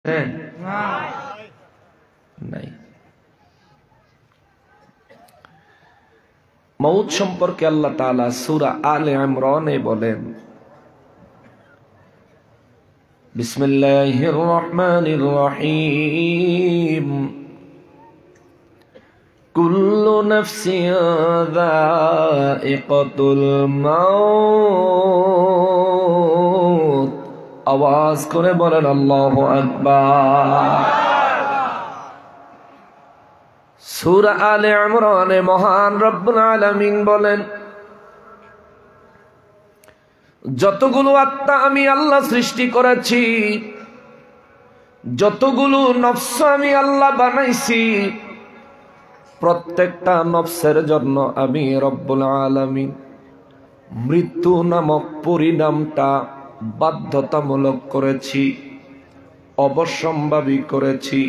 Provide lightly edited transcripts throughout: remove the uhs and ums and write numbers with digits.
নাই। মউত সম্পর্কে আল্লাহ তাআলা সূরা আলে ইমরানে বলেন, বিসমিল্লাহির রহমানির রহিম, কুল্লু নাফসিন যায়িকাতুল মাউত। আওয়াজ করে বলেন আল্লাহু আকবার। সূরা আলে ইমরানে মহান রব্বুল আলামিন বলেন, যতগুলো আত্মা আমি আল্লাহ সৃষ্টি করেছি, যতগুলো নফস আমি আল্লাহ বানাইছি, প্রত্যেকটা নফসের জন্য আমি রব্বুল আলামিন মৃত্যু নামক পরিণামটা বাধ্যতামূলক করেছি, অবশ্যম্ভাবী করেছি।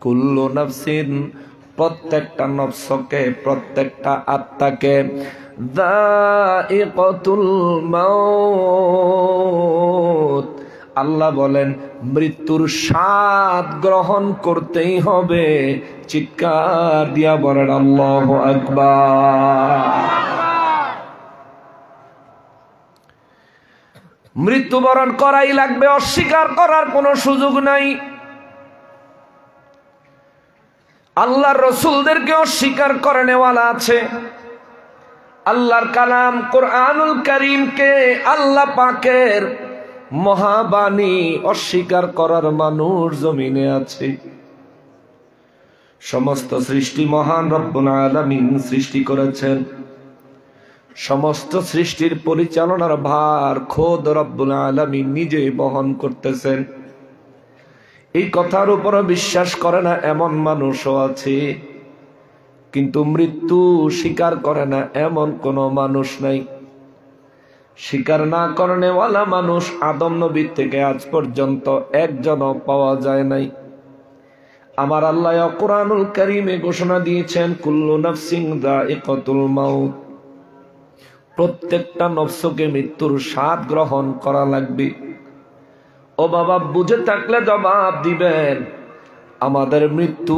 কুল্লু নাফসিন, প্রত্যেকটা নফসকে, প্রত্যেকটা আত্মাকে, যায়িকাতুল মাউত, আল্লাহ বলেন মৃত্যুর স্বাদ গ্রহণ করতেই হবে। চিৎকার দিয়া বলেন আল্লাহু আকবার। মৃত্যুবরণ করাই লাগবে, অস্বীকার করার কোনো সুযোগ নাই। আল্লাহর রাসূলদেরকে অস্বীকার করে নেওয়ালা আছে। আল্লাহর কালাম কোরআনুল কারীমকে, আল্লাহ পাকের মহাবাণী অস্বীকার করার মানুষ জমিনে আছে। সমস্ত সৃষ্টি মহান রব্বুল আলামিন সৃষ্টি করেছেন। সমস্ত সৃষ্টির পরিচালনার ভার খোদ রব্বুল আলামিন নিজে বহন করতেছেন। এই কথার উপর বিশ্বাস করে না এমন মানুষও আছে, কিন্তু মৃত্যু স্বীকার করে না এমন কোন মানুষ নাই। স্বীকার না করেওয়ালা মানুষ আদম নবী থেকে আজ পর্যন্ত একজনও পাওয়া যায় নাই। আমার আল্লাহ কোরআনুল কারীমে ঘোষণা দিয়েছেন, কুল্লু নাফসিন যায়িকাতুল মাউত, প্রত্যেকটা নফসকে মৃত্যুর স্বাদ গ্রহণ করা লাগবে। ও বাবা, বুঝে থাকলে জবাব দিবেন, আমাদের মৃত্যু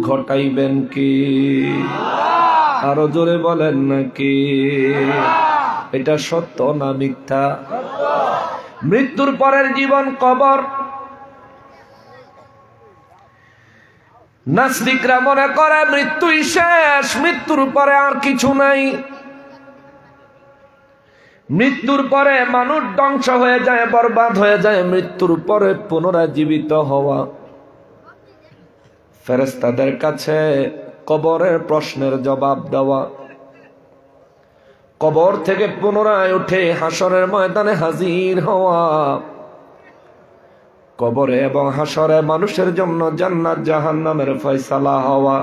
ঘটাইবেন কি? আরো জোরে বলেন নাকি? এটা সত্য না মিথ্যা? মৃত্যুর পরের জীবন কবর। নাস্তিকরা মনে করে মৃত্যুই শেষ, মৃত্যুর পরে আর কিছু নাই। মৃত্যুর পরে মানুষ ধ্বংস হয়ে যায়, বরবাদ হয়ে যায়। মৃত্যুর পরে পুনরায় জীবিত হওয়া। ফেরেশতাদের কাছে কবরের প্রশ্নের জবাব দেওয়া, কবর থেকে পুনরায় উঠে হাসরের ময়দানে হাজির হওয়া, কবরে এবং হাসরে মানুষের জন্য জান্নাত জাহান্নামের ফয়সালা হওয়া।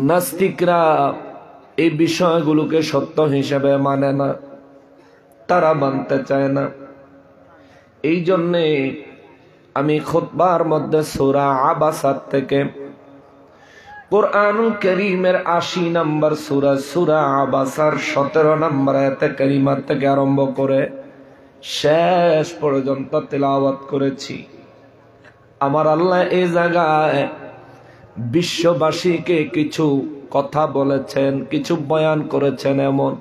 নাস্তিকরা এই বিষয়গুলোকে সত্য হিসেবে মানে না, তারা মানতে চায় না। এই জন্যে আমি খুতবার মধ্যে সূরা আবাসা থেকে কোরআনুল কারীমের ৮০ নম্বর সূরা, সূরা আবাসার ১৭ নম্বর আয়াতে কারিমা থেকে আরম্ভ করে শেষ পর্যন্ত তেলাওয়াত করেছি। আমার আল্লাহ এই জায়গায় বিশ্ববাসীকে কিছু কথা বলেছেন, কিছু বয়ান করেছেন, এমন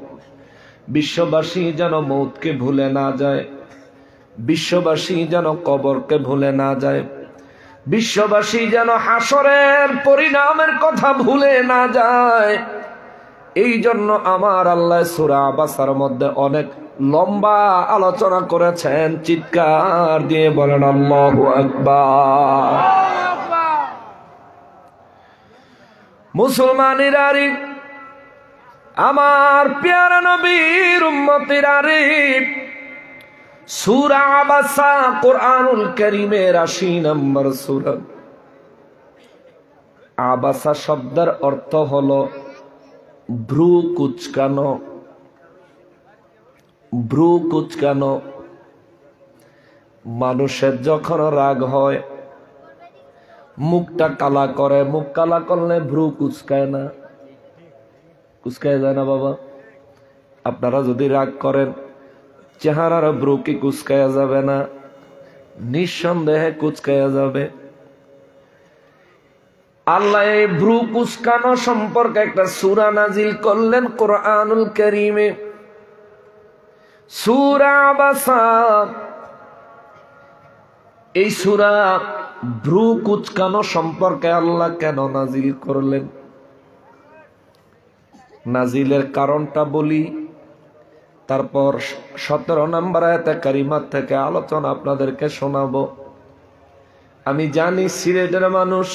বিশ্ববাসী যেন মৌতকে ভুলে না যায়, বিশ্ববাসী যেন কবরকে ভুলে না যায়, বিশ্ববাসী যেন হাসরের পরিণামের কথা ভুলে না যায়। এই জন্য আমার আল্লাহ সূরা আবাসার মধ্যে অনেক লম্বা আলোচনা করেছেন। চিৎকার দিয়ে বলেন আল্লাহু আকবার। মুসলমানেরা রে, আমার প্যারা নবীর উম্মতেরা রে, সূরা আবাসা কোরআনুল কারীমের ৮০ নম্বর সূরা। আবাসা শব্দের অর্থ হলো ভ্রু কুচকানো। ভ্রু কুচকানো। মানুষের যখন রাগ হয় মুখটা কালা করে, মুখ কালা করলে ভ্রু কুচকায় না? কুচকায় যায় না বাবা? আপনারা যদি রাগ করেন চেহারার ভ্রু কি কুচকায়া যাবে না? নিঃসন্দেহে কুচকায়া যাবে। আল্লাহ এই ভ্রু কুচকানো সম্পর্কে একটা সূরা নাজিল করলেন কোরআনুল কারীমে, সূরা আবাসা। এই সূরা ভ্রু কুচকানো সম্পর্কে আল্লাহ কেন নাজিল করলেন, নাজিলের কারণটা বলি, তারপর 17 নম্বর আয়াতে কারিমা থেকে আলোচনা আপনাদেরকে শোনাবো। আমি জানি সিলেটের মানুষ,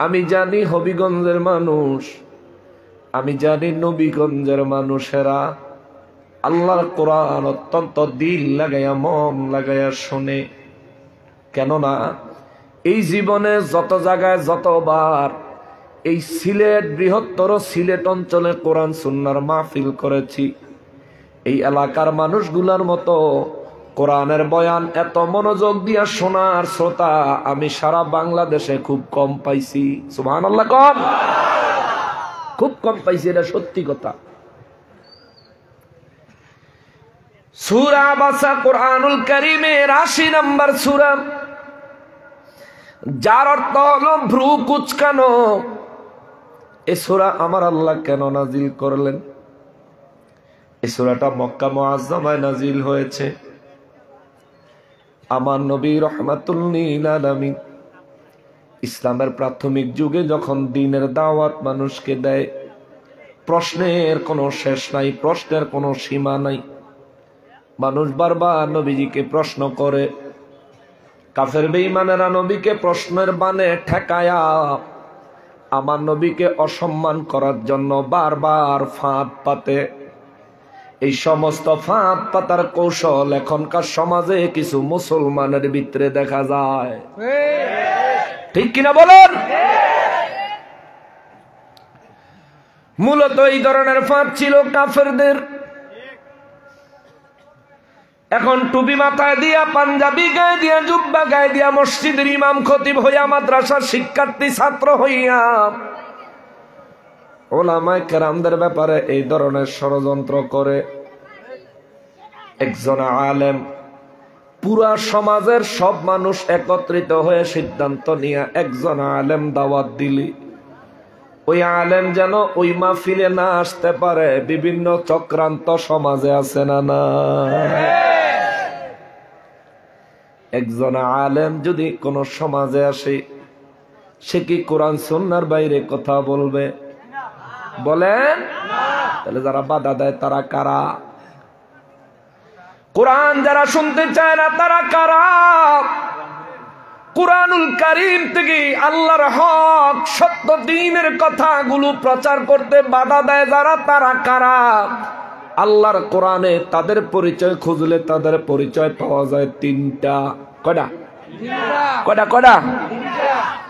আমি জানি হবিগঞ্জের মানুষ, আমি জানি নবীগঞ্জের মানুষেরা আল্লাহর কোরআন অত্যন্ত দিল লাগাইয়া মন লাগাইয়া শোনে। কেননা এই জীবনে যত জায়গায় যতবার এই সিলেট, বৃহত্তর সিলেট অঞ্চলে কোরআন সুন্নাহর মাহফিল করেছি, এই এলাকার মানুষগুলোর মতো কোরআনের বয়ান এত মনোযোগ দিয়া শোনার শ্রোতা আমি সারা বাংলাদেশে খুব কম পাইছি। সুবহানাল্লাহ, কম, খুব কম পাইছি, এটা সত্যি কথা। সূরা আবাসা কোরআনুল কারীমের 80 নম্বর সূরা, যার অর্থ হলো ভ্রু কুচকানো। এই সূরা আমার আল্লাহ কেন নাজিল করলেন? এই সূরাটা মক্কা মুআজ্জামায় নাজিল হয়েছে। আমার নবী রাহমাতুল লিল আলামিন ইসলামের প্রাথমিক যুগে যখন দ্বীনের দাওয়াত মানুষকে দেয়, প্রশ্নের কোনো শেষ নাই, প্রশ্নের কোনো সীমা নাই। মানুষ বারবার নবীজিকে প্রশ্ন করে, কাফের বেঈমানেরা নবীকে প্রশ্নের বানে ঠেকায়া আমার নবীকে অসম্মান করার জন্য বারবার ফাঁদ পাতে। এই সমস্ত ফাঁদ পাতার কৌশল এখনকার সমাজে কিছু মুসলমানের ভিতরে দেখা যায়, ঠিক কিনা বলেন? মূলত এই ধরনের ফাঁদ ছিল কাফেরদের। এখন টুপি মাথায় দিয়া, পাঞ্জাবি গায়ে দিয়া, জুব্বা গায়ে দিয়া মসজিদের ইমাম খতিব হইয়া, মাদ্রাসার শিক্ষার্থী ছাত্র হইয়া ওলামায়ে কেরামদের ব্যাপারে এই ধরনের ষড়যন্ত্র করে। একজন আলেম, পুরা সমাজের সব মানুষ একত্রিত হয়ে সিদ্ধান্ত নিয়ে একজন আলেম দাওয়াত দিলি, ওই আলেম যেন ওই মাহফিলে না আসতে পারে, বিভিন্ন চক্রান্ত সমাজে আছে না না? একজন আলেম যদি কোন সমাজে আসে, সে কি কোরআন সুন্নাহর বাইরে কথা বলবে? বলেন। তাহলে যারা বাধা দেয় তারা কারা? কোরআন যারা শুনতে চায় না তারা কারা? কুরআনুল কারীম থেকে আল্লাহর হক সত্য দ্বীনের কথাগুলো প্রচার করতে বাধা দেয় যারা, তারা কারা? আল্লাহর কোরআনে তাদের পরিচয় খুঁজলে তাদের পরিচয় পাওয়া যায় তিনটা। কয়টা? কয়টা? কয়টা?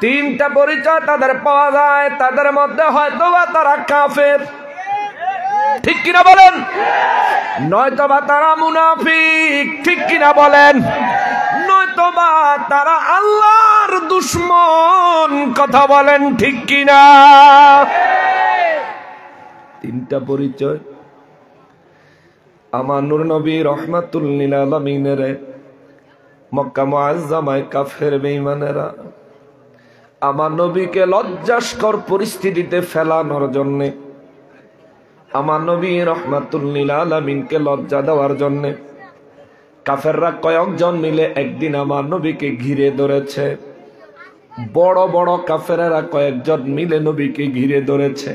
তিনটা পরিচয় তাদের পাওয়া যায়। তাদের মধ্যে হয়তোবা তারা কাফের, ঠিক কিনা বলেন? নয়তোবা তারা মুনাফিক, ঠিক কিনা বলেন? নয়তোবা তারা আল্লাহর দুশমন, কথা বলেন ঠিক কিনা? তিনটা পরিচয় আমার নূর নবী রাহমাতুল লিল আলামিনের মক্কা মুআজ্জামায় কাফের বেঈমানেরা আমার নবীকে লজ্জাস্কর পরিস্থিতিতে ফেলানোর জন্য, আমার নবী রাহমাতুল লিল আলামিনকে লজ্জা দেওয়ার জন্য কাফেররা কয়েকজন মিলে একদিন আমার নবীকে ঘিরে ধরেছে। বড় বড় কাফেরেরা কয়েকজন মিলে নবীকে ঘিরে ধরেছে।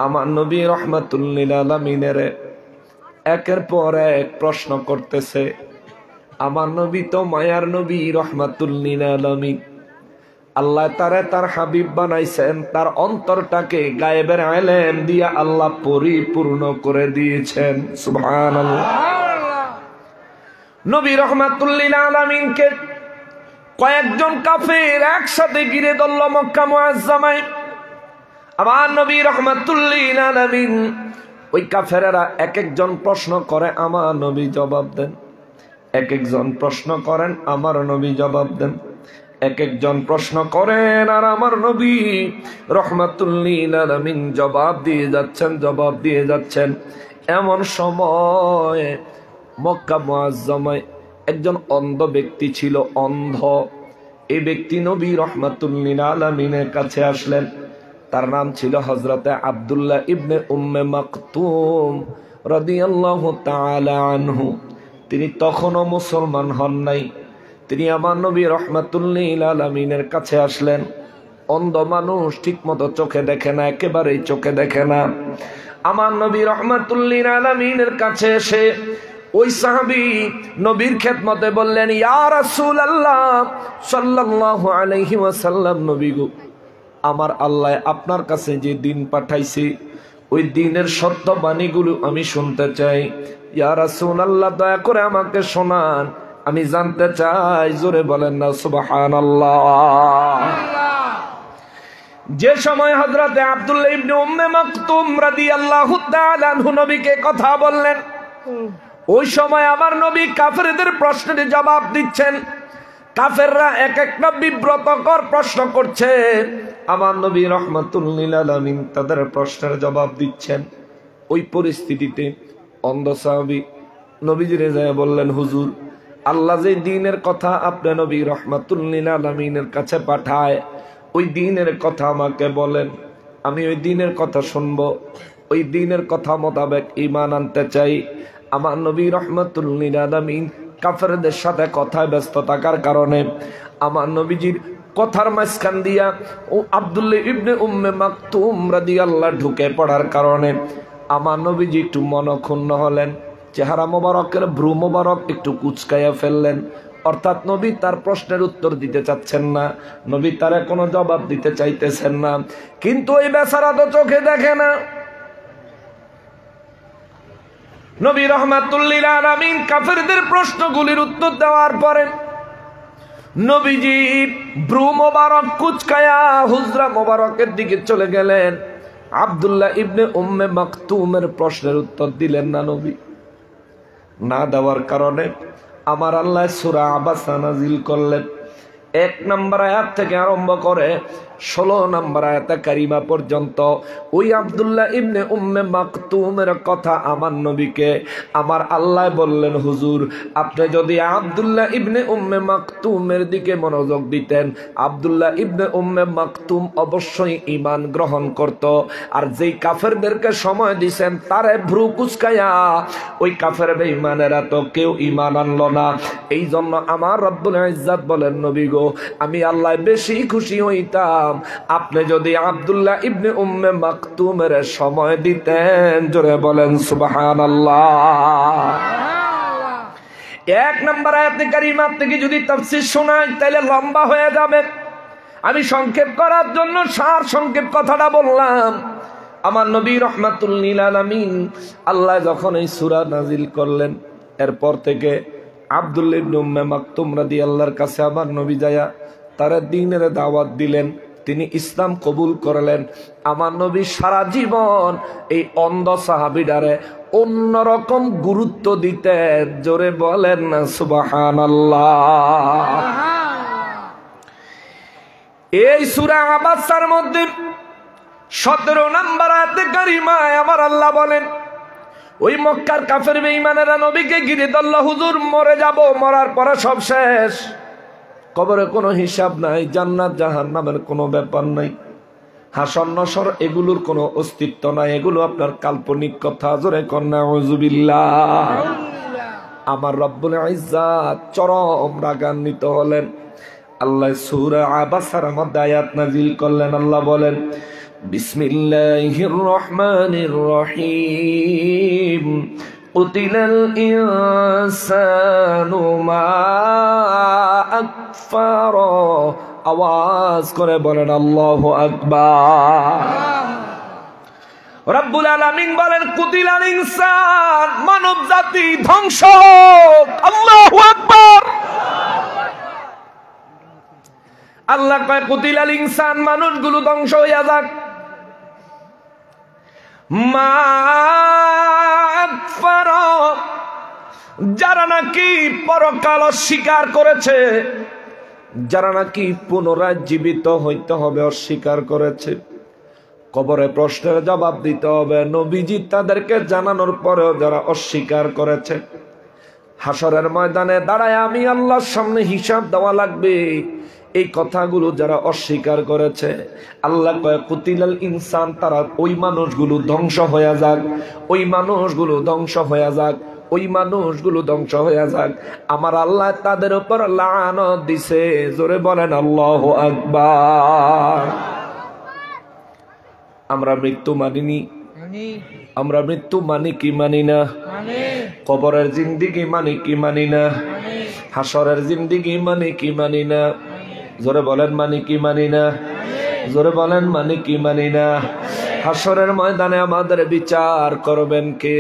আমার নবী রাহমাতুল লিল আলামিনের একের পর এক প্রশ্ন করতেছে। আমার নবী তো মায়ার নবী রাহমাতুল লিল আলামিন, আল্লাহ তারে তার হাবিব বানাইছেন, তার অন্তরটাকে গায়েবের ইলম দিয়া আল্লাহ পরিপূর্ণ করে দিয়েছেন। সুবহানাল্লাহ। নবী রাহমাতুল লিল আলামিনকে কয়েকজন কাফের একসাথে ঘিরে ধরল মক্কা মুআজ্জামায়। আমার নবী রাহমাতুল লিল আলামিন, ওই কাফেরেরা এক একজন প্রশ্ন করে, আমার নবী জবাব দেন। এক একজন প্রশ্ন করেন, আমার নবী জবাব দেন। এক একজন প্রশ্ন করেন আর আমার নবী রাহমাতুল লিল আলামিন জবাব দিয়ে যাচ্ছেন, জবাব দিয়ে যাচ্ছেন। এমন সময় মক্কা মুআজ্জামায় একজন অন্ধ ব্যক্তি ছিল, অন্ধ। এই ব্যক্তি নবী রাহমাতুল লিল আলামিনের কাছে আসলেন। তার নাম ছিল হযরতে আব্দুল্লাহ ইবনে উম্মে মাকতুম রাদিয়াল্লাহু তাআলা আনহু। তিনি তখনও মুসলমান হন নাই। তিনি আমার নবী রাহমাতুল লিল আলামিনের কাছে আসলেন। অন্ধ মানুষ ঠিক মতো চোখে দেখে না, একেবারেই চোখে দেখে না। আমার নবী রাহমাতুল লিল আলামিনের কাছে এসে ওই সাহাবী নবীর খেদমতে বললেন, ইয়া রাসূলুল্লাহ সাল্লাল্লাহু আলাইহি ওয়াসাল্লাম, নবী গো, আমার আল্লাহ আপনার কাছে যে দিন পাঠাইছে ওই দিনের সত্য বাণীগুলো আমি শুনতে চাই। ইয়া রাসূলুল্লাহ, দয়া করে আমাকে শোনান, আমি জানতে চাই। জোরে বলেন না সুবহানাল্লাহ। যে সময় হযরতে আব্দুল্লাহ ইবনে উম্মে মাকতুম রাদিয়াল্লাহু তাআলা আনহু নবীকে কথা বললেন, ওই সময় আমার নবী কাফেরদের প্রশ্নের জবাব দিচ্ছেন। কাফেররা এক একটা বিব্রতকর প্রশ্ন করছে, আমার নবী রাহমাতুল লিল আলামিন তাদের প্রশ্নের জবাব দিচ্ছেন। ওই পরিস্থিতিতে অন্ধ সাহাবী নবীজিরে যায় বললেন, হুজুর, আল্লাহ যে দ্বীনের কথা আপনি নবী রাহমাতুল লিল আলামিনের কাছে পাঠায়, ওই দ্বীনের কথা আমাকে বলেন, আমি ওই দ্বীনের কথা শুনবো, ওই দ্বীনের কথা মোতাবেক ঈমান আনতে চাই। আমার নবী রাহমাতুল লিল আলামিন কাফেরদের সাথে কথায় ব্যস্ত থাকার কারণে আমার নবীজির কথার মাঝখান দিয়া ও আব্দুল্লাহ ইবনে উম্মে মাকতুম রাদিয়াল্লাহু ঢুকে পড়ার কারণে আমার নবীজি একটু মনক্ষুণ্ণ হলেন। চেহারা মোবারকের ভ্রু মোবারক একটু কুচকাইয়া ফেললেন। অর্থাৎ নবী তার প্রশ্নের উত্তর দিতে চাচ্ছেন না, নবী তার কোনো জবাব দিতে চাইতেছেন না। কিন্তু ওই বেচারা তো চোখে দেখে না। নবী রাহমাতুল লিল আলামিন কাফেরদের প্রশ্নগুলির উত্তর দেওয়ার পরে নবীজি ভ্রু মোবারক কুচকায়া হুজরা মোবারকের দিকে চলে গেলেন। আব্দুল্লাহ ইবনে উম্মে মাকতুমের প্রশ্নের উত্তর দিলেন না। নবী না দেওয়ার কারণে আমার আল্লাহ সূরা আবাসা নাযিল করলেন। 1 নম্বর আয়াত থেকে আরম্ভ করে 16 নম্বর আয়াতে কারিমা পর্যন্ত ওই আব্দুল্লাহ ইবনে উম্মে মাকতুমের কথা আমার নবীকে আমার আল্লাহ বললেন, হুজুর, আপনি যদি আব্দুল্লাহ ইবনে উম্মে মাকতুমের দিকে মনোযোগ দিতেন, আব্দুল্লাহ ইবনে উম্মে মাকতুম অবশ্যই ঈমান গ্রহণ করত। আর যেই কাফেরদেরকে সময় দিয়েছেন তারে ভ্রু কুচকায়া ওই কাফের বেঈমানেরা তো কেউ ঈমান আনলো না। এই জন্য আমার রব্বুল ইজ্জত বলেন, নবী গো, আমি আল্লাহ বেশি খুশি হইতাম আপনি যদি আব্দুল্লাহ ইবনে উম্মে মাকতুমের সময় দিতেন। জোরে বলেন সুবহানাল্লাহ। 1 নম্বর আয়াতে কারিমা থেকে যদি তাফসীর শোনাই তাহলে লম্বা হয়ে যাবে। আমি সংক্ষেপ করার জন্য সার সংক্ষেপ কথাটা বললাম। আমার নবী রাহমাতুল লিল আলামিন আল্লাহ যখন এই সূরা নাজিল করলেন, এরপর থেকে আব্দুল্লাহ ইবনে উম্মে মাকতুম রাদিয়াল্লাহর কাছে আমার নবী যায়া তার দ্বীনের দাওয়াত দিলেন। তিনি ইসলাম কবুল করলেন। আমার নবী সারা জীবন এই অন্ধ সাহাবীটারে অন্যরকম গুরুত্ব দিতেন। জোরে বলেন না সুবহানাল্লাহ। এই সূরা আবাসার মধ্যে 17 নম্বর আয়াতে কারিমায় আমার আল্লাহ বলেন, ওই মক্কার কাফের বেঈমানেরা নবীকে ঘিরে ধরল, হুজুর মরে যাব, মরার পরে সব শেষ, কবরে কোনো হিসাব নাই, জান্নাত জাহান্নামের কোনো ব্যাপার নাই, হাসর নসর এগুলোর কোনো অস্তিত্ব নাই, এগুলো আপনার কাল্পনিক কথা। জোরে কন্যা আউযুবিল্লাহ। আমার রব্বুল ইজ্জত চরম রাগান্বিত হলেন। আল্লাহ সূরা আবাসার মধ্যে আয়াত নাযিল করলেন। আল্লাহ বলেন, বিসমিল্লাহির রহমানির রহিম, কুতিলাল ইনসানু মা আকফারা। আওয়াজ করে বলেন আল্লাহু আকবার। রব্বুল আলামিন বলেন, কুতিলাল ইনসান, মানব জাতি ধ্বংস হোক। আল্লাহু আকবার। আল্লাহ কয় কুতিলাল ইনসান, মানুষগুলো ধ্বংস হইয়া যাক। মা আকফারা, যারা নাকি পরকাল অস্বীকার করেছে, যারা নাকি পুনরায় জীবিত হইতে হবে অস্বীকার করেছে, কবরে প্রশ্নের জবাব দিতে হবে, নবীজি তাদেরকে জানানোর পরেও যারা অস্বীকার করেছে, হাসরের ময়দানে দাঁড়ায় আমি আল্লাহর সামনে হিসাব দেওয়া লাগবে। এই কথাগুলো যারা অস্বীকার করেছে, আল্লাহ কয় কুতিলাল ইনসান, তারা ওই মানুষগুলো ধ্বংস হয়ে যাক, ওই মানুষগুলো ধ্বংস হয়ে যাক, ওই মানুষগুলো ধ্বংস হয়ে যাক। আমার আল্লাহ তাদের উপর লানত দিছে। জোরে বলেন আল্লাহু আকবার। আমরা মৃত্যু মানিনি, আমরা মৃত্যু মানি কি মানি না? কবরের জিন্দিগি মানি কি মানি না? হাসরের জিন্দিগি মানি কি মানি না? জোরে বলেন মানি কি মানি না? জোরে বলেন মানি কি মানি না? হাসরের ময়দানে আমাদের বিচার করবেন কে?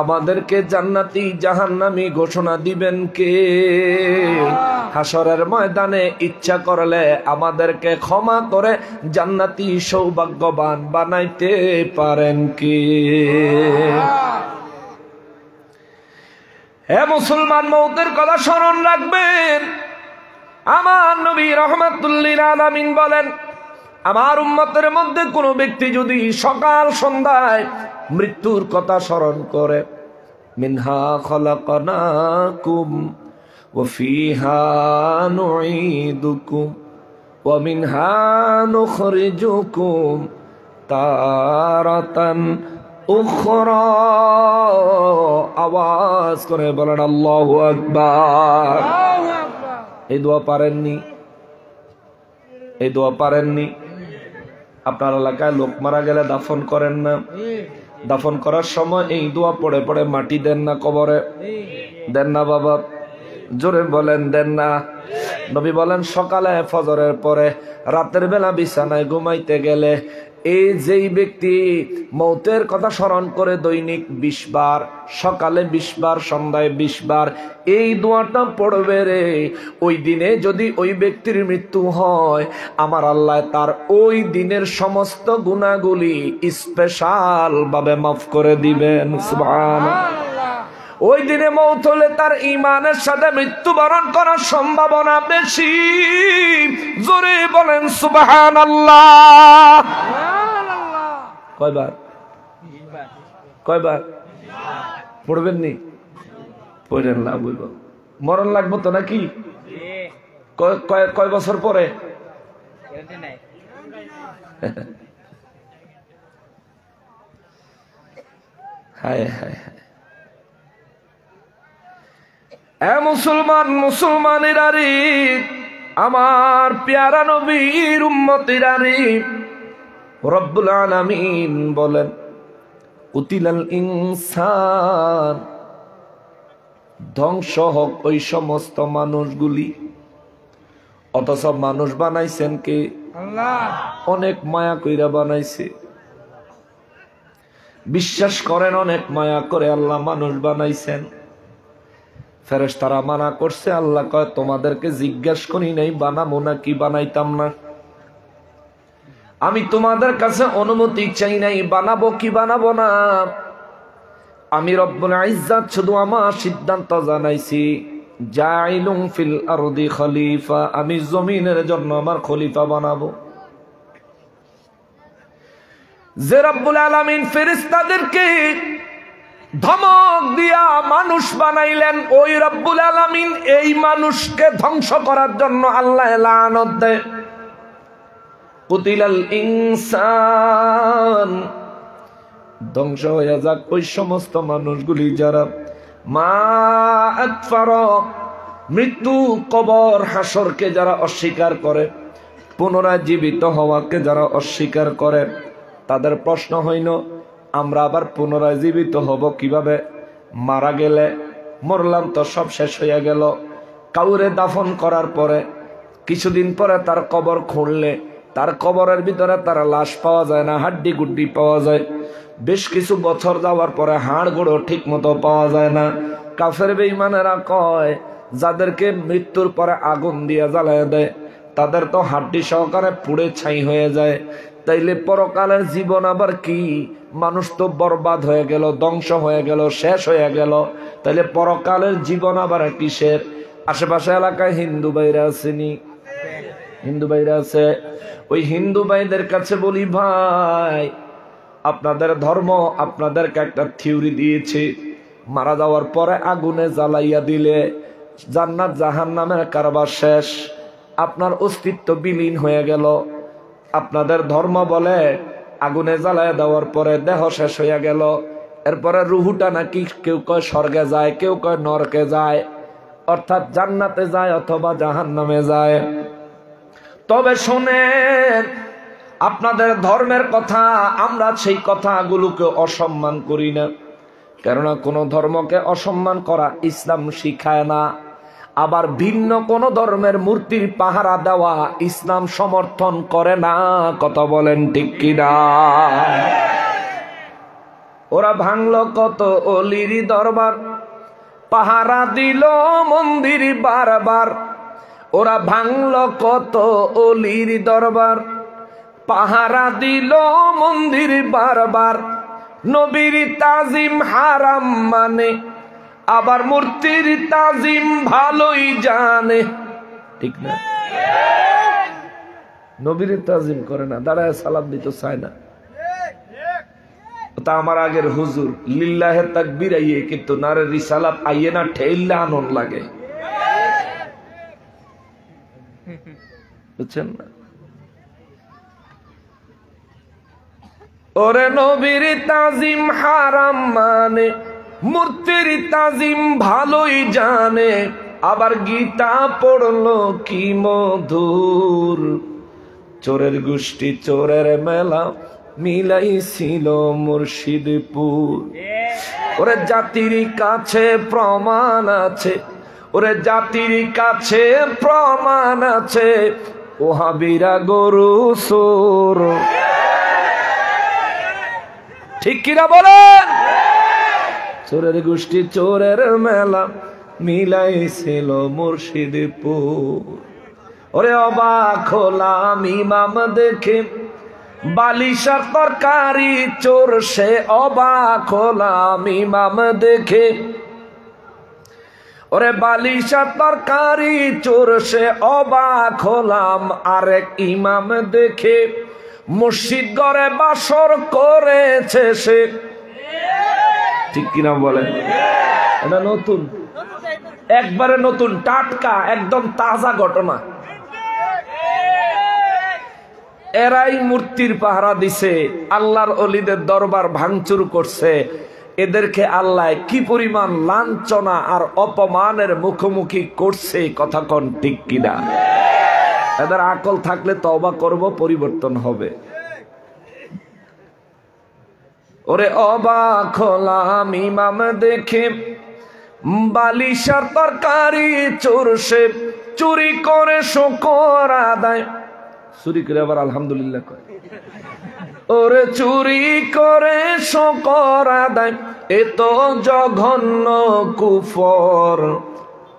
আমাদেরকে জান্নাতি জাহান্নামী ঘোষণা দিবেন কে? হাসরের ময়দানে ইচ্ছা করলে আমাদেরকে ক্ষমা করে জান্নাতি সৌভাগ্যবান বানাইতে পারেন কে? হে মুসলমান, মওতের কথা স্মরণ রাখবেন। আমার নবী রাহমাতুল লিল আলামিন বলেন, আমার উম্মতের মধ্যে কোন ব্যক্তি যদি সকাল সন্ধ্যায় মৃত্যুর কথা স্মরণ করে, মিনহা খলাকনাকুম ওয়া ফিহা নুঈদুকুম ওয়া মিনহা নুখরিজুকুম তারাতান উখরা, আওয়াজ করে বলেন আল্লাহু আকবার। এই দোয়া পারেননি? এই দোয়া পারেননি? আপনার এলাকায় লোক মারা গেলে দাফন করেন না? দাফন করার সময় এই দোয়া পড়ে পড়ে মাটি দেন না কবরে? দেন না বাবা? জোরে বলেন দেন না? নবী বলেন সকালে ফজরের পরে রাতের বেলা বিছানায় ঘুমাইতে গেলে এই যেই ব্যক্তি মৌতের কথা স্মরণ করে দৈনিক 20 বার, সকালে 20 বার, সন্ধ্যায় 20 বার এই দোয়াটা পড়বে রে, ওই দিনে যদি ওই ব্যক্তির মৃত্যু হয়, আমার আল্লাহ তার ওই দিনের সমস্ত গুনাহগুলি স্পেশাল ভাবে মাফ করে দিবেন। সুবহানাল্লাহ। ওই দিনে মৌত হলে তার ঈমানের সাথে মৃত্যুবরণ করার সম্ভাবনা বেশি। জোরে বলেন সুবহানাল্লাহ। কয়বার? কয়বার পড়বেন নি? পড়েন না, বলব মরণ লাগবো তো নাকি? কয় বছর পরে? হায় হায় হায়। এ মুসলমান, মুসলমানেরা রে, আমার প্যারা নবীর উম্মতেরা রে, রব্বুল আলামিন বলেন কুতিলাল ইনসান, ধ্বংস হোক ওই সমস্ত মানুষগুলি। অথচ মানুষ বানাইছেন কে? আল্লাহ। অনেক মায়া কইরা বানাইছে। বিশ্বাস করেন অনেক মায়া করে আল্লাহ মানুষ বানাইছেন। ফেরেশতারা মানা করছে, আল্লাহ কয় তোমাদেরকে জিজ্ঞাসা করি নাই বানাবো না কি বানাইতাম না? আমি তোমাদের কাছে অনুমতি চাই নাই বানাবো কি বানাবো না। আমি রব্বুল ইজ্জত শুধু আমার সিদ্ধান্ত জানাইছি, জাইলুম ফিল আরদি খলিফা, আমি জমিনের জন্য আমার খলিফা বানাবো। যে রব্বুল আলামিন ফেরেশতাদেরকে ধমক দিয়া মানুষ বানাইলেন, ওই রব্বুল আলামিন এই মানুষকে ধ্বংস করার জন্য আল্লাহ লানত দেয়। কুতিলাল ইনসান, ধ্বংস হয়ে যাক ওই সমস্ত মানুষগুলি যারা মা আকফার, মৃত্যু, কবর, হাসরকে যারা অস্বীকার করে, পুনরায় জীবিত হওয়াকে যারা অস্বীকার করে। তাদের প্রশ্ন হইল আমরা আবার পুনরায় জীবিত হব কিভাবে? মারা গেলে মরলাম তো সব শেষ হয়ে গেল। কাউরে দাফন করার পরে কিছুদিন পরে তার কবর খুঁড়লে তার কবরের ভিতরে তার লাশ পাওয়া যায় না, হাড্ডি গুড্ডি পাওয়া যায়। বেশ কিছু বছর যাওয়ার পরে হাড় গুঁড়ো ঠিক মতো পাওয়া যায় না। কাফের বেঈমানেরা কয় যাদেরকে মৃত্যুর পরে আগুন দিয়ে জ্বালায় দেয় তাদের তো হাড্ডি সহকারে পুড়ে ছাই হয়ে যায়। তাইলে পরকালের জীবন আবার কি? মানুষ তো বরবাদ হয়ে গেল, ধ্বংস হয়ে গেল, শেষ হয়ে গেল। তাইলে পরকালের জীবন আবার কিসের? আশেপাশে এলাকায় হিন্দু ভাইরা আসেনি? হিন্দু ভাইরা আছে। ওই হিন্দু ভাইদের কাছে বলি, ভাই আপনাদের ধর্ম আপনাদেরকে একটা থিওরি দিয়েছে, মারা যাওয়ার পরে আগুনে জ্বালাইয়া দিলে জান্নাত জাহান্নামের কারবার শেষ, আপনার অস্তিত্ব বিলীন হয়ে গেল। আপনাদের ধর্ম বলে আগুনে জ্বালাইয়া দেওয়ার পরে দেহ শেষ হয়ে গেল, এরপরে রুহুটা নাকি কেউ কয় স্বর্গে যায়, কেউ কয় নরকে যায়, অর্থাৎ জান্নাতে যায় অথবা জাহান্নামে যায়। তবে শুনেন, আপনাদের ধর্মের কথা, আমরা সেই কথাগুলোকে অসম্মান করি না, কেননা কোনো ধর্মকে অসম্মান করা ইসলাম শিখায় না। আবার ভিন্ন কোন ধর্মের মূর্তির পাহারা দেওয়া ইসলাম সমর্থন করে না। কথা বলেন ঠিক কিনা? ওরা ভাঙলো কত অলির দরবার, পাহারা দিল মন্দির বারবার। ওরা ভাঙলো কত অলির দরবার, পাহারা দিল মন্দির বারবার। নবীর তাজিম হারাম মানে, আবার মূর্তির তাজিম ভালোই জানে, ঠিক না? নবীর তাজিম করে না, দাঁড়ায় সালাম দিতে চায় না। তা আমার আগের হুজুর লিল্লাহে তাকবীর আইয়ে, কিন্তু নারে রিসালাত আইয়ে না, ঠেইলে আনন্দ লাগে, বুঝছেন না? ওরে নবীর তাজিম হারাম মানে, মূর্তির তাজিম ভালোই জানে। আবার গীতা পড়লো কি মধুর, চোরের গোষ্ঠী চোরের মেলা মিলাইছিল মুর্শিদপুর। ওরে জাতির কাছে প্রমাণ আছে, ওরে জাতির কাছে প্রমাণ আছে, ওহাবিরা গরু চোর। ঠিক কিনা বলেন? চোরের গোষ্ঠী চোরের মেলা মিলাইছিল মুর্শিদপুর। ওরে অবাক হলাম ইমাম দেখে, বালিশার তরকারি চোর সে। অবাক হলাম ইমাম দেখে, ওরে বালিশার তরকারি চোর সে। অবাক হলাম আরেক ইমাম দেখে, মসজিদ ঘরে বাসর করেছে সে। ঠিক কিনা বলেন? এটা নতুন, একবারে নতুন, টাটকা, একদম তাজা ঘটনা। এরাই মূর্তির পাহারা দিছে, আল্লাহর ওলিদের দরবার ভাঙচুর করছে। এদেরকে আল্লাহ কি পরিমাণ লাঞ্ছনা আর অপমানের মুখোমুখি করছে, কথা কন ঠিক কিনা? এদের আকল থাকলে তওবা করব, পরিবর্তন হবে। ওরে অবাক হলাম ইমাম দেখে, বালিশার তরকারি চোর সে। চুরি করে শুকর আদায়, চুরি করে আবার আলহামদুলিল্লাহ কয়। ওরে চুরি করে শুকর আদায়, এ তো জঘন্য কুফর।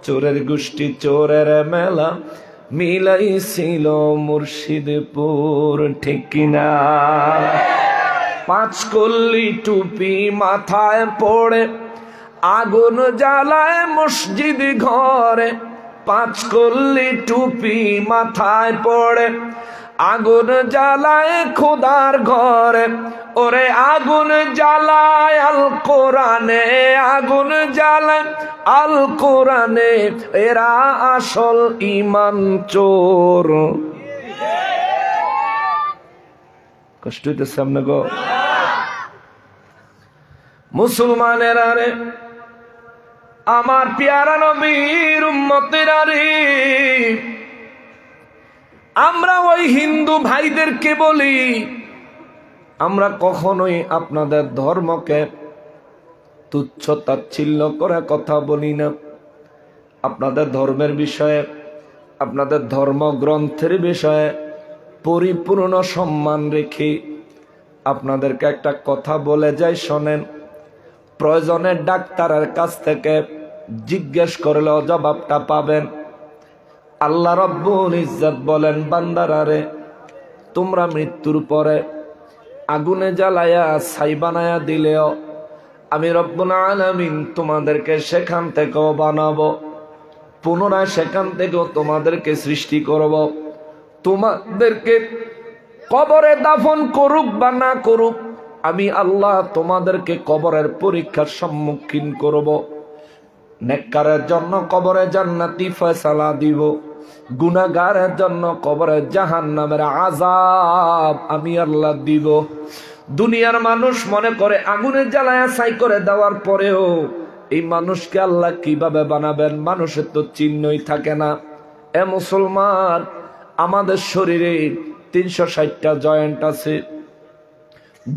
চোরের গোষ্ঠী চোরের মেলা মিলাইছিল মুর্শিদপুর। ঠিক কিনা? পাঁচকল্লি টুপি মাথায় পড়ে, আগুন জ্বালায় মসজিদ ঘরে। পাঁচকল্লি টুপি মাথায় পড়ে, আগুন জ্বালায় খোদার ঘরে। ওরে আগুন জ্বালায় আল কোরআনে, আগুন জ্বালায় আল কোরআনে। এরা আসল ইমান চোর। কষ্ট হইতেছে সামনে গো মুসলমানেরা রে, আমার পেয়ারা নবীর উম্মতেরা রে। আমরা ওই হিন্দু ভাইদেরকে বলি, আমরা কখনোই আপনাদের ধর্মকে তুচ্ছ তাচ্ছিল্য করে কথা বলি না। আপনাদের ধর্মের বিষয়ে, আপনাদের ধর্মগ্রন্থের বিষয়ে পরিপূর্ণ সম্মান রেখে আপনাদেরকে একটা কথা বলে যাই, শোনেন। প্রয়োজনে ডাক্তারের কাছ থেকে জিজ্ঞেস করলেও জবাবটা পাবেন। আল্লাহ রব্বুল ইজ্জত বলেন, বান্দারা রে, তোমরা মৃত্যুর পরে আগুনে জ্বালায়া ছাই বানায়া দিলেও আমি রব্বুল আলামিন তোমাদেরকে সেখান থেকেও বানাবো, পুনরায় সেখান থেকেও তোমাদেরকে সৃষ্টি করব। তোমাদেরকে কবরে দাফন করুক বা না করুক, আমি আল্লাহ তোমাদেরকে কবরের পরীক্ষার সম্মুখীন করব। নেককারের জন্য কবরে জান্নাতি ফয়সালা দিব, গুনাহগারের জন্য কবরে জাহান্নামের আযাব আমি আল্লাহ দিব। দুনিয়ার মানুষ মনে করে আগুনে জ্বালায়া ছাই করে দেওয়ার পরেও এই মানুষকে আল্লাহ কিভাবে বানাবেন, মানুষের তো চিহ্নই থাকে না। এ মুসলমান, আমাদের শরীরে 360টা জয়েন্ট আছে,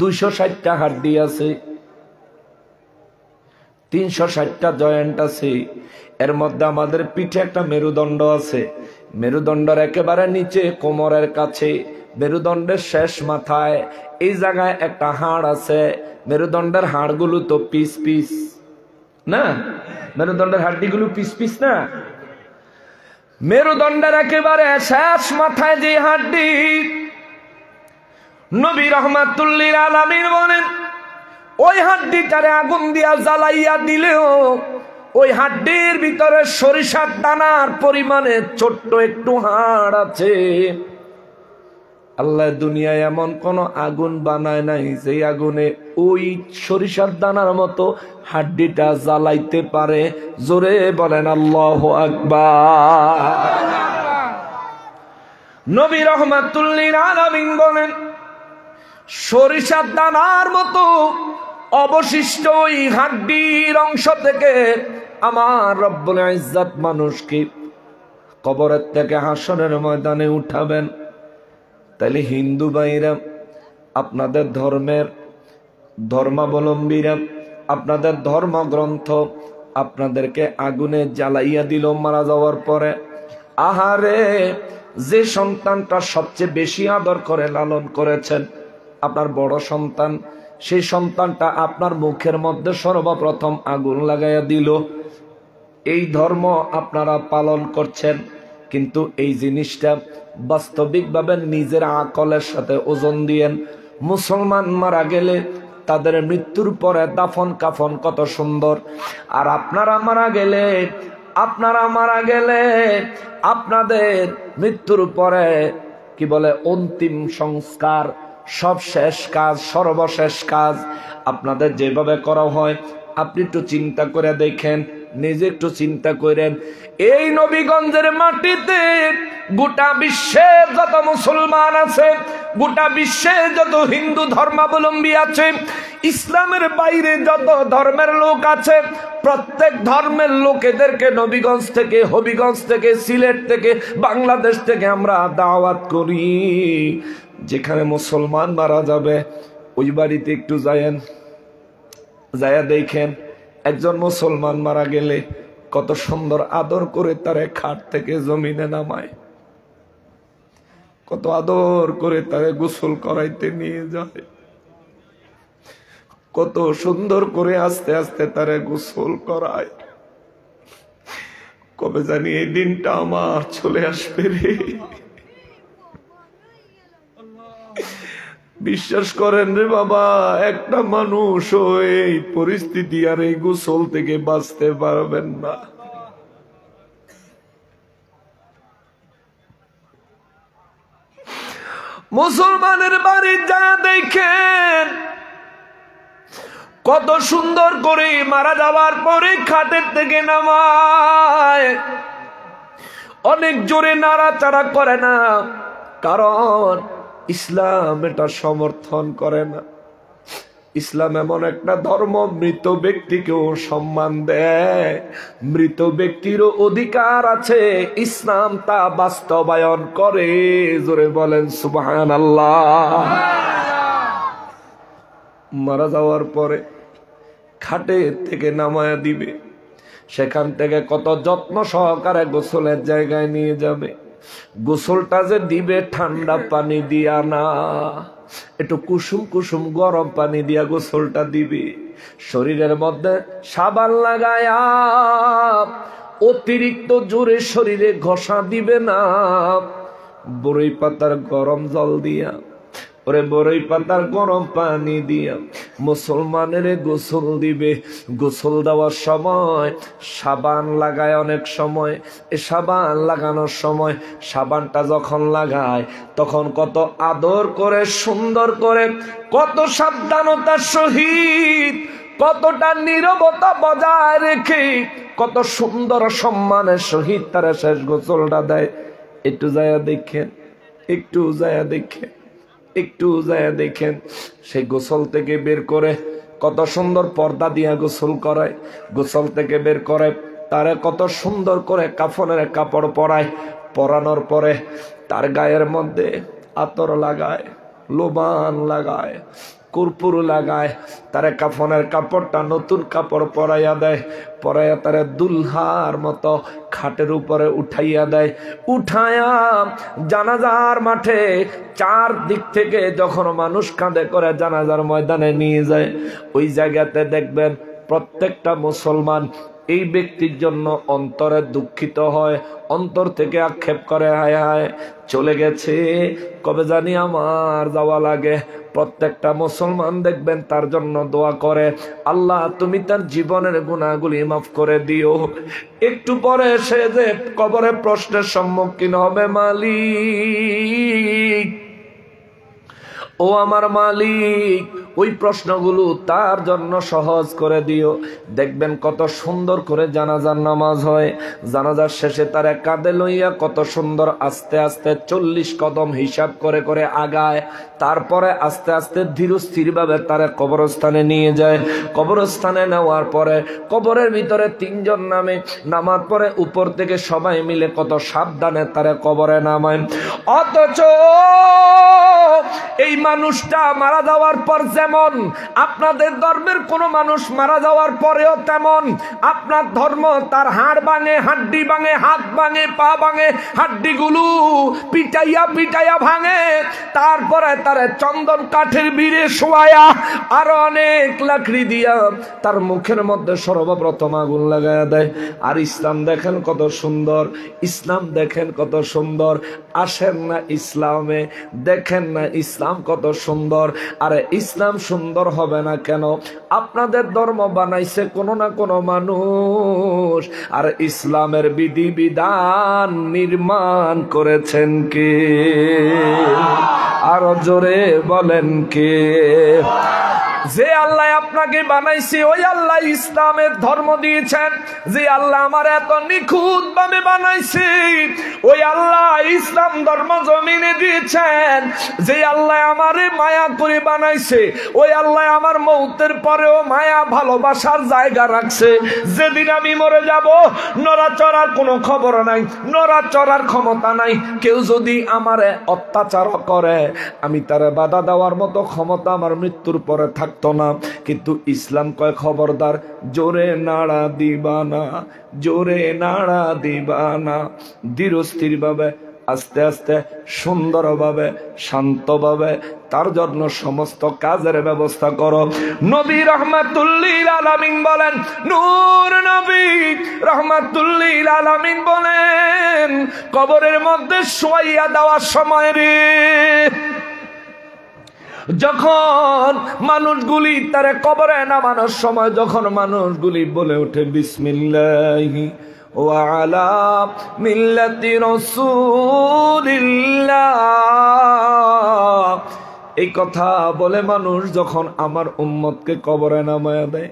260টা হাড্ডি আছে, 360টা জয়েন্ট আছে। এর মধ্যে আমাদের পিঠে একটা মেরুদণ্ড আছে, মেরুদণ্ডের একেবারে নিচে কোমরের কাছে, মেরুদণ্ডের শেষ মাথায় এই জায়গায় একটা হাড় আছে। মেরুদণ্ডের হাড়গুলো তো পিস পিস না, মেরুদণ্ডের হাড্ডিগুলো পিস পিস না। মেরুদণ্ডের একেবারে শেষ মাথায় যে হাড্ডি, নবী রাহমাতুল লিল আলামিন বলেন ওই হাড্ডিটারে আগুন দিয়া জ্বালাইয়া দিলেও ওই হাড্ডির ভিতরে সরিষার দানার পরিমাণে ছোট্ট একটু হাড় আছে। আল্লাহ দুনিয়ায় এমন কোন আগুন বানায় নাই যে আগুনে ওই সরিষার দানার মতো হাড্ডিটা জ্বালাইতে পারে। জোরে বলেন আল্লাহু আকবার। নবী রাহমাতুল লিল আলামিন বলেন সরিষার দানার মতো অবশিষ্ট ওই হাড্ডির অংশ থেকে আমার রব্বুল ইজ্জত মানুষকে কবরের থেকে হাসরের ময়দানে উঠাবেন। তাহলে হিন্দু ভাইরা, আপনাদের ধর্মাবলম্বীরা, আপনাদের ধর্মগ্রন্থ আপনাদেরকে আগুনে জ্বালাইয়া দিল মারা যাওয়ার পরে। আহারে, যে সন্তানটা সবচেয়ে বেশি আদর করে লালন করেছেন, আপনার বড় সন্তান, সেই সন্তানটা আপনার মুখের মধ্যে সর্বপ্রথম আগুন লাগাইয়া দিল। এই ধর্ম আপনারা পালন করছেন, কিন্তু এই জিনিসটা বাস্তবিকভাবে নিজের আকলের সাথে ওজন দিয়েন। মুসলমান মারা গেলে তাদের মৃত্যুর পরে দাফন কাফন কত সুন্দর, আর আপনারা মারা গেলে আপনাদের মৃত্যুর পরে কি বলে অন্তিম সংস্কার, সব শেষ কাজ, সর্বশেষ কাজ আপনাদের যেভাবে করা হয়। আপনি একটু চিন্তা করে দেখেন, নিজে একটু চিন্তা করেন। এই নবীগঞ্জের মাটিতে গোটা বিশ্বে যত মুসলমান আছে, গোটা বিশ্বে যত হিন্দু ধর্মাবলম্বী আছে, ইসলামের বাইরে যত ধর্মের লোক আছে, প্রত্যেক ধর্মের লোকেদেরকে নবীগঞ্জ থেকে, হবিগঞ্জ থেকে, সিলেট থেকে, বাংলাদেশ থেকে আমরা দাওয়াত করি। যেখানে মুসলমান মারা যাবে ওই বাড়িতে একটু যায়া দেখেন, একজন মুসলমান মারা গেলে কত সুন্দর আদর করে তারে খাট থেকে জমিনে নামায়, কত আদর করে তারে গোসল করাইতে নিয়ে যায়, কত সুন্দর করে আস্তে আস্তে তারে গোসল করায়। কবে জানি এই দিনটা আমার চলে আসবে রে। বিশ্বাস করেন রে বাবা, একটা মানুষ এই পরিস্থিতি আর এই গোসল থেকে বাঁচতে পারবেন না। মুসলমানের বাড়ি যা দেখেন কত সুন্দর করে মারা যাওয়ার পরে খাটের থেকে নামায়, অনেক জোরে নাড়াচাড়া করে না, কারণ ইসলাম এটা সমর্থন করে না। ইসলাম এমন একটা ধর্ম, মৃত ব্যক্তিকেও সম্মান দেয়, মৃত ব্যক্তিরও অধিকার আছে, ইসলাম তা বাস্তবায়ন করে। জোরে বলেন সুবহানাল্লাহ। মারা যাওয়ার পরে খাটে থেকে নামায়া দিবে, সেখান থেকে কত যত্ন সহকারে গোসলের জায়গায় নিয়ে যাবে। গোসলটা যে দিবে ঠান্ডা পানি দিয়া না, একটু কুসুম কুসুম গরম পানি দিয়া গোসলটা দিবে। শরীরের মধ্যে সাবান লাগায়া অতিরিক্ত জোরে শরীরে ঘষা দিবে না, বড়ই পাতার গরম জল দিয়া ওরে বড়ই পাতার গরম পানি দিয়া মুসলমানের গোসল দিবে। গোসল দেওয়ার সময় সাবান লাগায়, অনেক সময় এ সাবান লাগানোর সময় সাবানটা যখন লাগায় তখন কত আদর করে, সুন্দর করে, কত সাবধানতার সহিত, কতটা নীরবতা বজায় রেখে, কত সুন্দর সম্মানের সহিত তারা শেষ গোসলটা দেয়। একটু যায়া দেখেন, একটু যায়া দেখেন, একটু যায়া দেখেন। সেই গোসল থেকে বের করে কত সুন্দর পর্দা দিয়া গোসল করায়, গোসল থেকে বের করে তারে কত সুন্দর করে কাফনের কাপড় পরায়, পরানোর পরে তার গায়ের মধ্যে আতর লাগায়, লোবান লাগায়, কর্পূর লাগায়, তারে কাফনের কাপড়টা নতুন কাপড় পরাইয়া দেয়, পরাইয়া তারে দুলহার মতো খাটের উপরে উঠাইয়া দেয়। উঠায়া জানাজার মাঠে চার দিক থেকে যখন মানুষ কাঁধে করে জানাজার ময়দানে নিয়ে যায়, ওই জায়গাতে দেখবেন প্রত্যেকটা মুসলমান এই ব্যক্তির জন্য অন্তরে দুঃখিত হয়, অন্তর থেকে আক্ষেপ করে, হায় হায় চলে গেছে, কবে জানি আমার যাওয়া লাগে। প্রত্যেকটা মুসলমান দেখবেন তার জন্য দোয়া করে, আল্লাহ তুমি তার জীবনের গুনাহগুলি মাফ করে দিও। একটু পরে সে যে কবরে প্রশ্নের সম্মুখীন হবে, মালিক, ও আমার মালিক, ওই প্রশ্নগুলো তার জন্য সহজ করে দিও। দেখবেন কত সুন্দর করে জানাজার নামাজ হয়, জানাজার শেষে তার কাঁধে লইয়া কত সুন্দর আস্তে আস্তে 40 কদম হিসাব করে করে আগায়, তারপরে আস্তে আস্তে ধীরস্থির ভাবে তারে কবরস্থানে নিয়ে যায়। কবরস্থানে নেওয়ার পরে কবরের ভিতরে 3 জন নামে, নামার পরে উপর থেকে সবাই মিলে কত সাবধানে তারে কবরে নামায়। অথচ এই মানুষটা মারা যাওয়ার পর যেমন আপনাদের ধর্মের কোন মানুষ মারা যাওয়ার পরেও তেমন আপনার ধর্ম তার হাড় ভাঙে, হাড্ডি ভাঙে, হাত ভাঙে, পা ভাঙে, হাড্ডিগুলো পিটাইয়া পিটাইয়া ভাঙে, তারপরে তারে চন্দন কাঠের বীরে শোয়ায়া আর অনেক লাকড়ি দিয়া তার মুখের মধ্যে সর্বপ্রথম আগুন লাগায়া দেয়। আর ইসলাম দেখেন কত সুন্দর, ইসলাম দেখেন কত সুন্দর। আসেন না ইসলামে, দেখেন না ইসলাম কত সুন্দর। আরে ইসলাম সুন্দর হবে না কেন? আপনাদের ধর্ম বানাইছে কোনো না কোনো মানুষ, আর ইসলামের বিধি বিধান নির্মাণ করেছেন কে? আরো জোরে বলেন কে? যে আল্লাহ আপনাকে বানাইছে ওই আল্লাহ ইসলামের ধর্ম দিয়েছেন। যে আল্লাহ আমার এত নিখুঁত ভাবে বানাইছে ওই আল্লাহ ইসলাম ধর্ম জমিনে দিয়েছেন। যে আল্লাহ আমারে মায়া করে বানাইছে ওই আল্লাহ আমার মৌতের পরেও মায়া ভালোবাসার জায়গা রাখছে। যেদিন আমি মরে যাব নড়াচড়ার কোনো খবর নাই, নড়াচড়ার ক্ষমতা নাই। কেউ যদি আমারে অত্যাচার করে আমি তারে বাধা দেওয়ার মতো ক্ষমতা আমার মৃত্যুর পরে থাকতো না। কিন্তু ইসলাম কয় খবরদার, জোরে নাড়া দিবা না, জোরে নাড়া দিবা না। ধীরস্থির ভাবে আস্তে আস্তে সুন্দরভাবে শান্তভাবে তার জন্য সমস্ত কাজের ব্যবস্থা করো। নবী রহমাতুল্লিল আলামিন বলেন, নূর নবী রহমাতুল্লিল আলামিন বলেন, কবরের মধ্যে শোয়াইয়া দেওয়ার সময় রে, যখন মানুষগুলি তারে কবরে নামানোর সময় যখন মানুষগুলি বলে ওঠে বিসমিল্লাহি ওয়া আলা মিল্লাতি রাসূলিল্লাহ, এই কথা বলে মানুষ যখন আমার উম্মতকে কবরে নামায়া দেয়,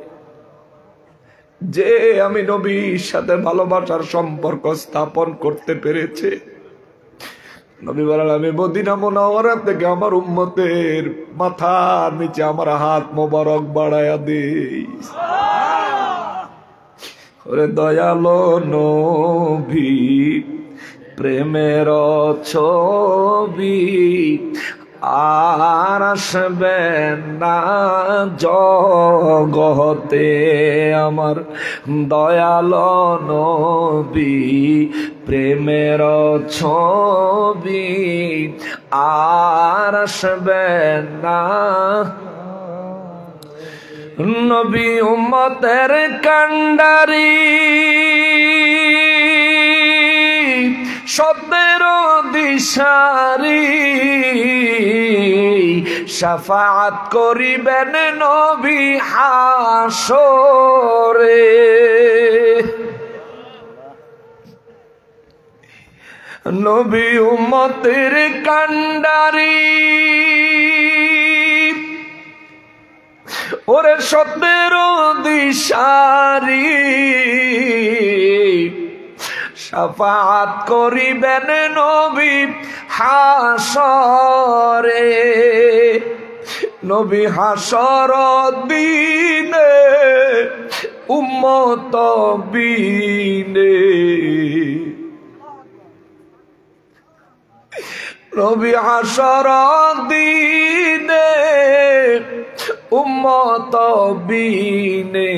যে আমি নবীর সাথে ভালোবাসার সম্পর্ক স্থাপন করতে পেরেছে, নবী বলেন আমি মদিনা মুনাওয়ারা থেকে আমার উম্মতের মাথার নিচে আমার হাত মোবারক বাড়ায়া দেই। ওরে দয়ালো নবী প্রেমের ছবি আর আসবে না জগতে, আমার দয়ালো নবী প্রেমের ছবি আর আসবে না। নবী উম্মতের কান্ডারি সত্যের দিশারি শাফাআত করিবেন নবী হাসরে। নবী উম্মতের কান্ডারি ওরে সত্যের দিশারি শাফাআত করিবেন নবী হাসরে। নবী হাসর দিনে উম্মত বিনে নবী হাসর দিনে উম্মত বিনে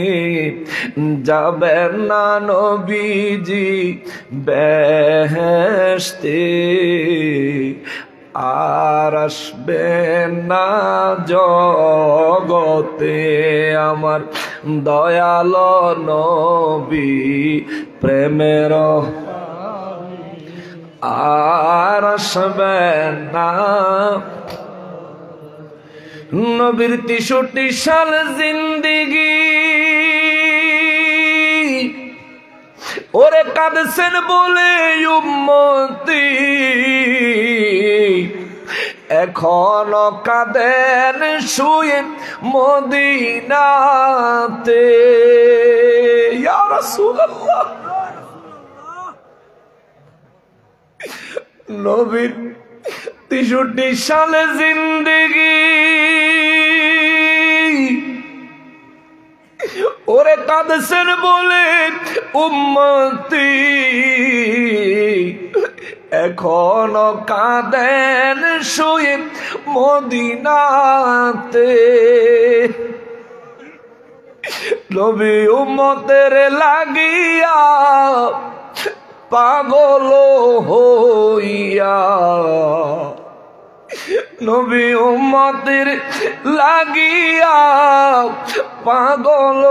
যাবেন না নবীজি বেহেশতে আর আসবেন না জগতে আমার দয়াল নবী প্রেমের আর আসবেন না। নবীর 63 সাল জিন্দিগি ওরে কাঁদছেন বলে উম্মতি এখনো কাঁদেন শুয়ে মদিনাতে। ইয়া রাসূলুল্লাহ নবীর 63 সালে জিন্দেগি ওরে কাঁদছেন বলে উম্মতি এখনো কাঁদেন শুয়ে মদিনাতে। নবী উম্মতের লাগিয়া পাগল হইয়া নবী উম্মতের লাগিয়া পাগল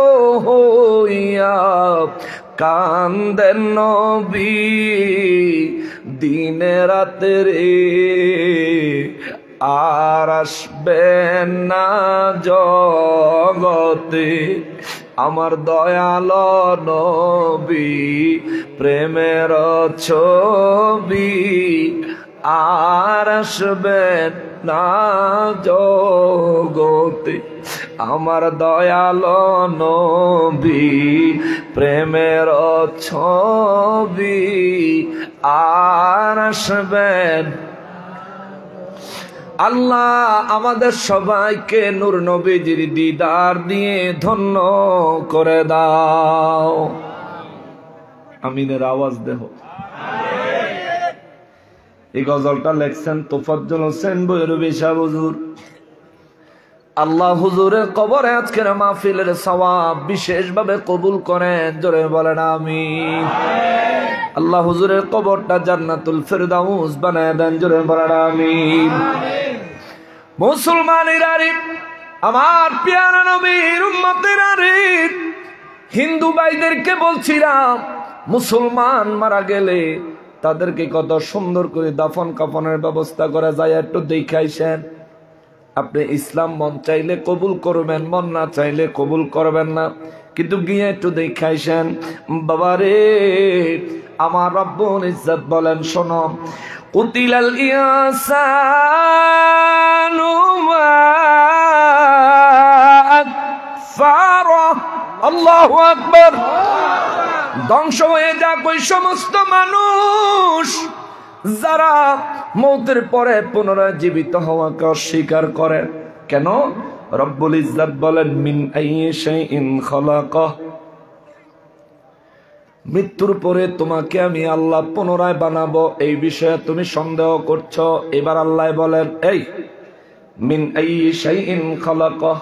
হইয়া কান্দেন নবী দিনে রাতে রে আর আসবেন না জগতে আমার দয়াল নবী প্রেমের ছবি আর আসবেন না জগতে আমার দয়াল নবী প্রেমের ছবি আর আসবেন। আল্লাহ আমাদের সবাইকে নূর নবীজির দিদার দিয়ে ধন্য করে দাও। আমিনের আওয়াজ দেহ। এই গজলটা লেখছেন তোফাজ্জল হোসেন বৈরবী শাহ হুজুর। আল্লাহ হুজুরের কবরে আজকের মাহফিলের সওয়াব বিশেষভাবে কবুল করেন, জোরে বলেন আমিন। আল্লাহ হুজুরের কবরটা জান্নাতুল ফেরদাউস বানায় দেন, জোরে বলেন আমিন। মুসলমানেরা রে আমার প্যারা নবীর উম্মতেরা রে হিন্দু ভাইদেরকে বলছিলাম মুসলমান মারা গেলে তাদেরকে কত সুন্দর করে দাফন কাফনের ব্যবস্থা করা যায় একটু দেখাইছেন। আপনি ইসলাম মন চাইলে কবুল করবেন, মন না চাইলে কবুল করবেন না, কিন্তু গিয়ে একটু দেখাইছেন। বাবারে আমার রব্বুল ইজ্জত বলেন শোনো, কুতিলাল ইনসানু মা আকফারা। আল্লাহু আকবার। ধ্বংস হয়ে যাক ওই সমস্ত মানুষ যারা মৌতের পরে পুনরায় জীবিত হওয়াকে অস্বীকার করে। কেন? রব্বুল ইজ্জত বলেন মিন আইয়ি শাইইন খালাকাহ, মৃত্যুর পরে তোমাকে আমি আল্লাহ পুনরায় বানাবো, এই বিষয়ে তুমি সন্দেহ করছো। এবার আল্লাহ বলেন এই মিন আইয়ি শাইইন খালাকাহ,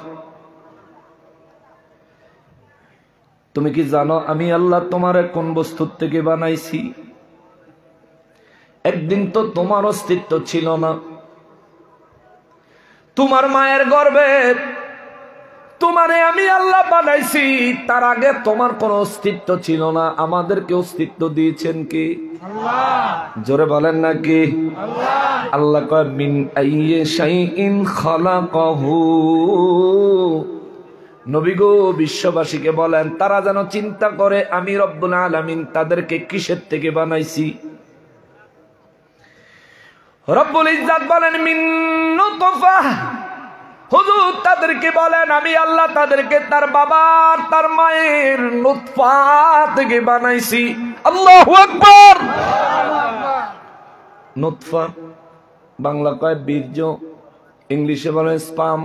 তুমি কি জানো আমি আল্লাহ তোমারে কোন বস্তুর থেকে বানাইছি? একদিন তো তোমার অস্তিত্ব ছিল না, তোমার মায়ের গর্ভে তোমারে আমি আল্লাহ বানাইছি, তার আগে তোমার কোনো অস্তিত্ব ছিল না, আমাদেরকে অস্তিত্ব দিয়েছেন কি? আল্লাহ। জোরে বলেন না কি? আল্লাহ। আল্লাহ কয় মিন আইয়ি শাইইন খালাকাহু। নবী গো বিশ্ববাসীকে বলেন তারা যেন চিন্তা করে আমি রব্বুল আলামিন তাদেরকে কিসের থেকে বানাইছি। রব্বুল ইজ্জত বলেন মিন নুতফা। হুজুর তাদেরকে বলেন আমি আল্লাহ তাদেরকে তার বাবার তার মায়ের নুতফা থেকে বানাইছি। আল্লাহু আকবার। নুতফা বাংলা কয় বীর্য, ইংলিশে বলে স্পাম।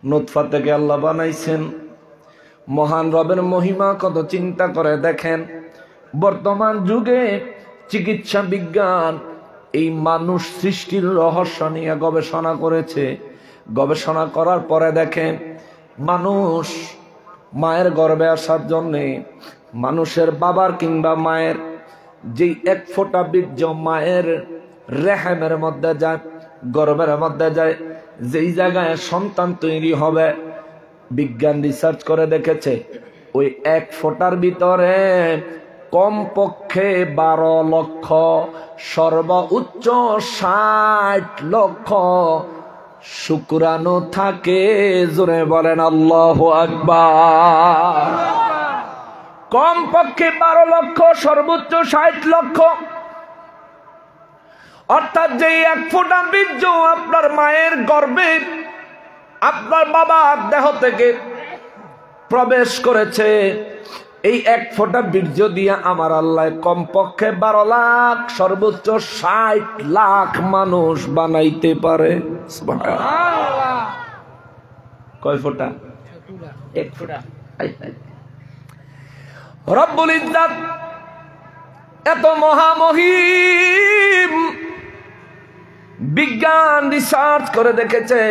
নুতফা থেকে আল্লাহ বানাইছেন। মহান রবের মহিমা কত চিন্তা করে দেখেন। বর্তমান যুগে চিকিৎসা বিজ্ঞান এই মানুষ সৃষ্টির রহস্য নিয়ে গবেষণা করেছে। গবেষণা করার পরে দেখেন মানুষ মায়ের গর্ভে আসার জন্যে মানুষের বাবার কিংবা মায়ের যেই এক ফোঁটা বীর্য মায়ের রেহেমের মধ্যে যায়, গর্ভের মধ্যে যায়, যেই জায়গায় সন্তান তৈরি হবে, বিজ্ঞান রিসার্চ করে দেখেছে ওই এক ফোঁটার ভিতরে কমপক্ষে 12 লক্ষ, সর্বোচ্চ 60 লক্ষ শুক্রাণু থাকে। জোরে বলেন আল্লাহু আকবার। কমপক্ষে 12 লক্ষ, সর্বোচ্চ 60 লক্ষ। অর্থাৎ যে এক ফোঁটা বীর্য আপনার মায়ের গর্ভে আপনার বাবার দেহ থেকে প্রবেশ করেছে, এই এক ফোঁটা বীর্য দিয়ে আমার আল্লাহ কমপক্ষে 12 লাখ, সর্বোচ্চ 60 লাখ মানুষ বানাইতে পারে। সুবহানাল্লাহ। কয় ফোঁটা? এক ফোঁটা। রব্বুল ইজ্জত এত মহামহিম, বিজ্ঞান রিসার্চ করে দেখেছে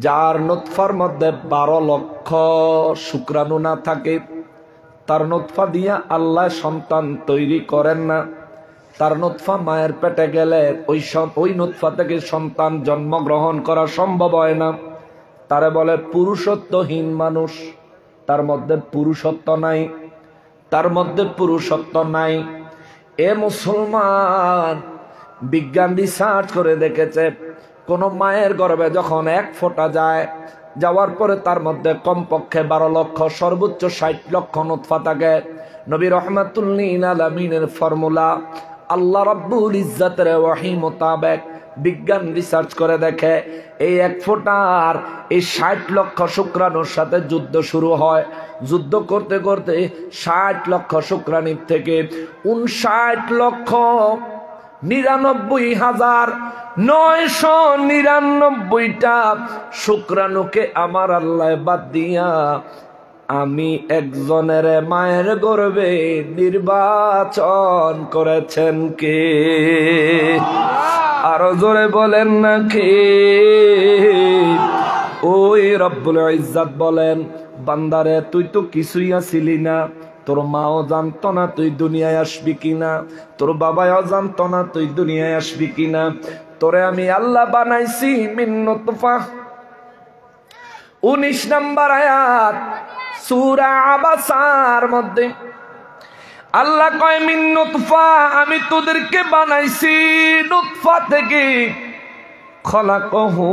যার নুতফার মধ্যে 12 লক্ষ শুক্রাণু না থাকে, তার নুতফা দিয়া আল্লাহ সন্তান তৈরি করেন না। তার নুতফা মায়ের পেটে গেলে ওই নুতফা থেকে সন্তান জন্মগ্রহণ করা সম্ভব হয় না। তারে বলে পুরুষত্বহীন মানুষ। তার মধ্যে পুরুষত্ব নাই, তার মধ্যে পুরুষত্ব নাই। এ মুসলমান, বিজ্ঞান রিসার্চ করে দেখেছে কোন মায়ের গর্ভে যখন এক ফোঁটা যায়, যাওয়ার পরে তার মধ্যে কমপক্ষে 12 লক্ষ, সর্বোচ্চ 60 লক্ষ নুতফা থাকে। নবী রাহমাতুল লিল আলামিনের ফর্মুলা আল্লাহ রাব্বুল ইজ্জতের ওহী মোতাবেক বিজ্ঞান রিসার্চ করে দেখে এই এক ফোঁটার এই 60 লক্ষ শুক্রাণুর সাথে যুদ্ধ শুরু হয়। যুদ্ধ করতে করতে 60 লক্ষ শুক্রাণুর থেকে 59,999টা শুক্রাণুকে আমার আল্লাহ বাদ দিয়া আমি একজনের মায়ের গর্ভে নির্বাচন করেছেন কে? আরো জোরে বলেন না কে? ওই রব্বুল ইজ্জত বলেন বান্দারে তুই তো কিছুই আছিলি না, তোর মাও জানতো না তুই দুনিয়ায় আসবি কিনা, তোর বাবাও জানতো না তুই দুনিয়ায় আসবি কিনা। তোরে আমি আল্লাহ বানাইছি মিন নুতফা। 19 নম্বর আয়াত সূরা আবাসার মধ্যে আল্লাহ কয় মিন নুতফা, আমি তোদেরকে বানাইছি নুতফা থেকে। খলাকহু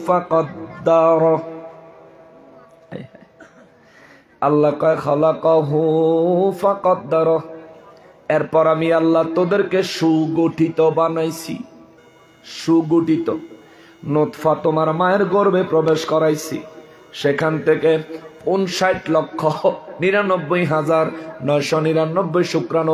ফাকদ্দার। আল্লাহ কয় খলাকহু ফাকদ্দার। এরপর আমি আল্লাহ তোদেরকে সুগঠিত বানাইছি। সুগঠিত নুতফা তোমার মায়ের গর্ভে প্রবেশ করাইছি, সেখান থেকে 59,99,999 শুক্রাণু